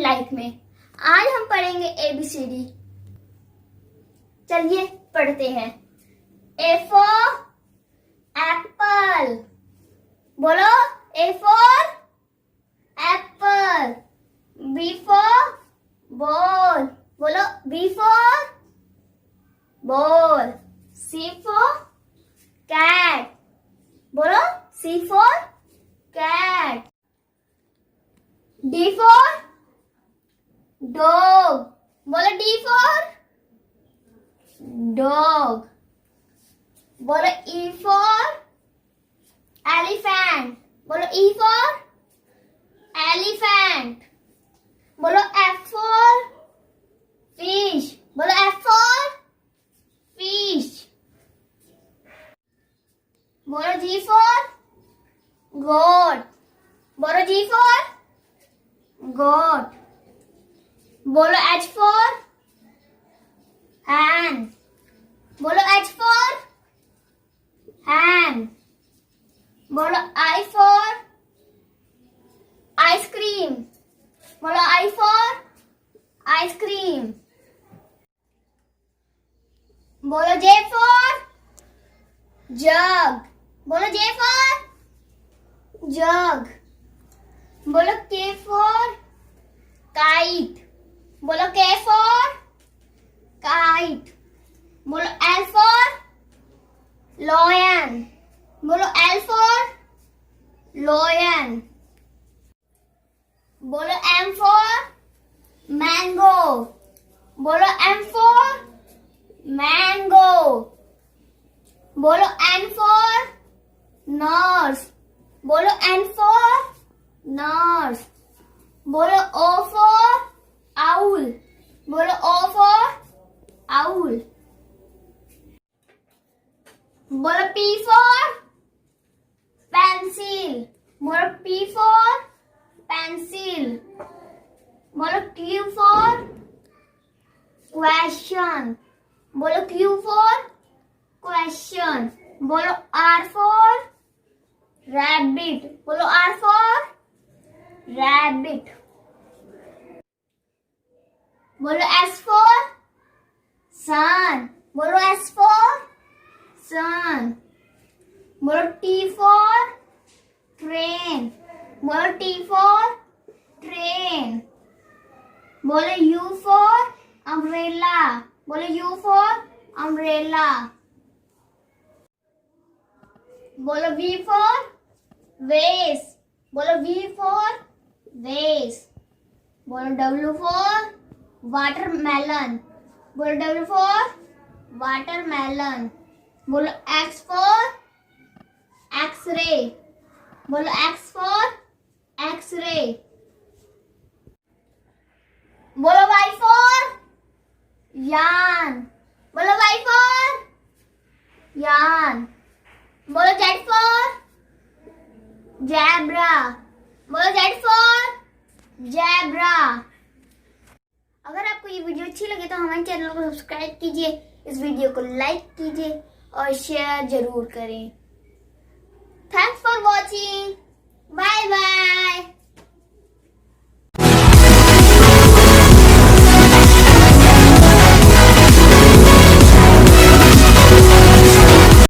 Life में। आज हम पढ़ेंगे ABCD। चलिए पढ़ते हैं। A for apple। बोलो A for apple। B for ball। बोलो B for ball। C for cat। बोलो C for cat। D for dog। बोलो D for dog। बोलो E for elephant। बोलो E for elephant। बोलो F for fish। बोलो F for fish। बोलो G for goat। बोलो G for goat। बोलो H for hand। बोलो H for hand। बोलो I for ice cream। बोलो I for ice cream। बोलो J for jug। बोलो J for jug। बोलो K for kite। बोलो K for kite। बोलो L for lion। बोलो L for lion। बोलो M for mango। बोलो M for mango। बोलो N for nurse। बोलो N for nurse। बोलो O for owl। बोलो O for owl। बोलो P for pencil। बोलो P for pencil। बोलो Q for question। बोलो Q for question। बोलो R for rabbit। बोलो R for rabbit। बोलो S for sun। बोलो S for sun। बोलो T for train। बोलो T for train। बोलो U for umbrella। बोलो U for umbrella। बोलो V for vase। बोलो V for vase। बोलो W for watermelon। बोलो W for watermelon। बोलो X for x-ray। बोलो X for x-ray। बोलो Y for yarn। बोलो Y for yarn। बोलो Z for zebra। बोलो Z for zebra। अगर आपको ये वीडियो अच्छी लगे तो हमारे चैनल को सब्सक्राइब कीजिए, इस वीडियो को लाइक कीजिए और शेयर जरूर करें। Thanks for watching. Bye bye.